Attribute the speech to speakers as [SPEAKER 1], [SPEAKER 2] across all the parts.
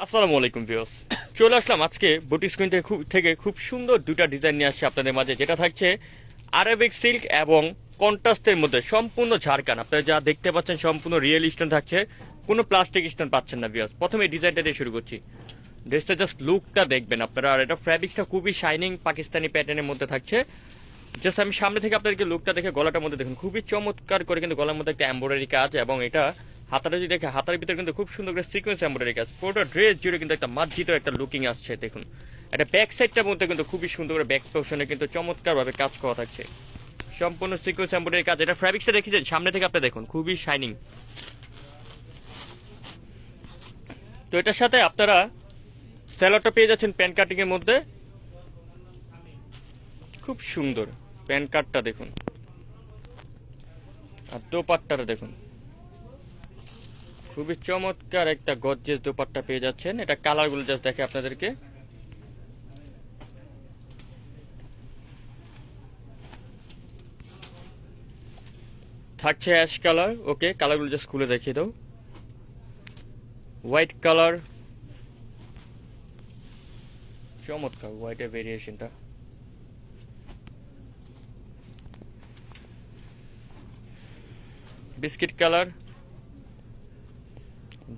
[SPEAKER 1] আসসালামু আলাইকুম ভিউয়ার্স, চলে আসলাম আজকে বুটিক স্ক্রিন থেকে খুব সুন্দর দুটা ডিজাইন নিয়ে আসছে আপনাদের মাঝে, যেটা থাকছে আরাবিক সিল্ক এবং কন্ট্রাস্টের মধ্যে সম্পূর্ণ ঝাড়খান। আপনারা যা দেখতে পাচ্ছেন সম্পূর্ণ রিয়েল স্টোন থাকছে, কোনো প্লাস্টিক স্টোন পাচ্ছেন না ভিউয়ার্স। প্রথমে এই ডিজাইনটা দিয়ে শুরু করছি। ড্রেসটা জাস্ট লুকটা দেখবেন আপনারা, আর এটা ফ্যাব্রিক্সটা খুবই শাইনিং পাকিস্তানি প্যাটার্নের মধ্যে থাকছে। জাস্ট আমি সামনে থেকে আপনাদেরকে লুকটা দেখে গলাটার মধ্যে দেখুন, খুবই চমৎকার করে কিন্তু গলার মধ্যে একটা এমব্রয়ডারি কাজ, এবং এটা হাতাটা যদি দেখে হাতার ভিতরে কিন্তু খুব সুন্দর করে সিকোয়েন্স এমব্রয়ডারি কাজ। পুরোটা ড্রেস জুড়ে কিন্তু একটা মার্জিত একটা লুকিং আসছে। দেখুন এটা ব্যাক সাইডটার মধ্যে কিন্তু খুবই সুন্দর করে ব্যাক পোর্শনে কিন্তু চমৎকার ভাবে কাজ করা থাকছে, সম্পূর্ণ সিকোয়েন্স এমব্রয়ডারি কাজ। এটা ফ্যাব্রিক্সটা দেখেছেন সামনে থেকে আপনি দেখুন, খুবই শাইনিং। তো এটার সাথে আপনারা স্যালোটা পেয়ে যাচ্ছেন প্যান কাটিং এর মধ্যে, খুব সুন্দর প্যান কাটটা দেখুন, আর দোপাট্টাটা দেখুন, খুবই চমৎকার একটা গর্জিয়াস দোপাট্টা পেয়ে যাচ্ছেন। এটা কালারগুলো জাস্ট দেখে আপনাদেরকে, থাকছে অ্যাশ কালার। ওকে, কালারগুলো জাস্ট খুলে দেখিয়ে দাও। হোয়াইট কালার, চমৎকার হোয়াইটের ভেরিয়েশনটা। বিস্কিট কালার,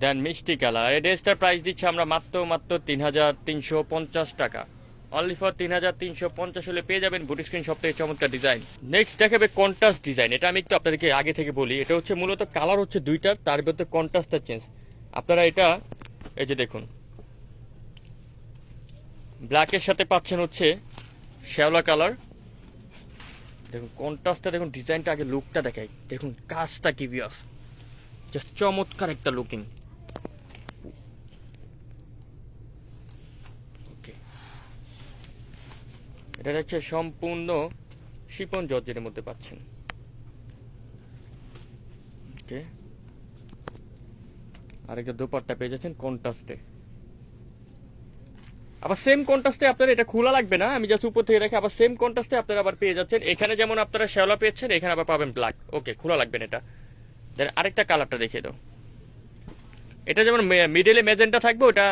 [SPEAKER 1] দেন মিষ্টি কালার। এই ড্রেসটার প্রাইস দিচ্ছি আমরা মাত্র ৩,৩৫০ টাকা। অনলি ফর ৩,৩৫০ হলে পেয়ে যাবেন বুটিক স্ক্রিন সব থেকে চমৎকার ডিজাইন। নেক্সট দেখাবে কন্ট্রাস্ট ডিজাইন। এটা আমি একটু আপনাদেরকে আগে থেকে বলি, এটা হচ্ছে মূলত কালার হচ্ছে দুইটার, তার ভিতরে কন্ট্রাস্টটা চেঞ্জ। আপনারা এটা এই যে দেখুন, ব্ল্যাকের সাথে পাচ্ছেন হচ্ছে শ্যাওলা কালার। দেখুন কন্ট্রাস্টটা দেখুন, ডিজাইনটা আগে লুকটা দেখাই, দেখুন কাজটা কি বিয়াস, জাস্ট চমৎকার একটা লুকিং। ওকে, এটা হচ্ছে সম্পূর্ণ শিপন জর্জেটের মধ্যে পাচ্ছেন। ওকে, আরেকটা দোপাট্টা পেয়ে যাচ্ছেন কন্ট্রাস্টে। আবার সেম কন্ট্রাস্টে আপনারা, এটা খোলা লাগবে না, আমি জাস্ট উপর থেকে রেখে আবার সেম কন্ট্রাস্টে আপনারা আবার পেয়ে যাচ্ছেন। এখানে যেমন আপনারা শ্যাওলা পেয়েছেন, এখানে আবার পাবেন ব্ল্যাক। ওকে, খোলা লাগবে না এটা। দেন আরেকটা কালারটা দেখিয়ে দাও। এটা যেমন মিডলে মেজেন্টা থাকবে, ওটা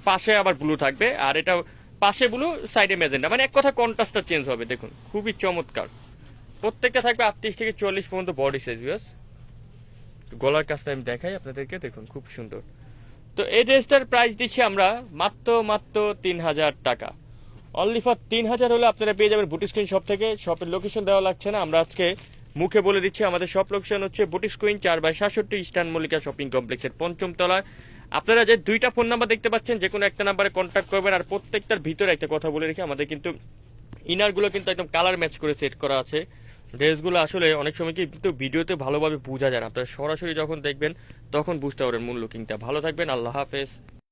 [SPEAKER 1] পাশে আবার ব্লু থাকবে, আর এটা পাশে ব্লু সাইডে মেজেন্টা, মানে এক কথা কন্ট্রাস্টটা চেঞ্জ হবে। দেখুন খুবই চমৎকার। প্রত্যেকটা থাকবে 38 থেকে 44 পর্যন্ত বডি সাইজ। গলার কাজটা আমি দেখাই আপনাদেরকে, দেখুন খুব সুন্দর। তো এই ড্রেসটার প্রাইস দিচ্ছি আমরা মাত্র ৩,০০০ টাকা। অনলি ফর ৩,০০০ হলে আপনারা পেয়ে যাবেন বুটিক স্ক্রিন শপ থেকে। শপের লোকেশন দেওয়া লাগছে না, আমরা আজকে মুখে বলে দিচ্ছি। আমাদের শপ লোকেশন হচ্ছে boutique screen 4/67 eastern Mallika shopping কমপ্লেক্সের ৫ম তলায়। আপনারা যে দুইটা ফোন নাম্বার দেখতে পাচ্ছেন, যে কোনো একটা নাম্বারে কন্ট্যাক্ট করবেন। আর প্রত্যেকটার ভিতরে একটা কথা বলে রেখে, আমাদের কিন্তু ইনারগুলো কিন্তু একদম কালার ম্যাচ করে সেট করা আছে। ড্রেসগুলো আসলে অনেক সময় কিন্তু ভিডিওতে ভালোভাবে বোঝা যায় না, আপনারা সরাসরি যখন দেখবেন তখন বুঝতে পারবেন মূল লুকিংটা। ভালো থাকবেন, আল্লাহ হাফেজ।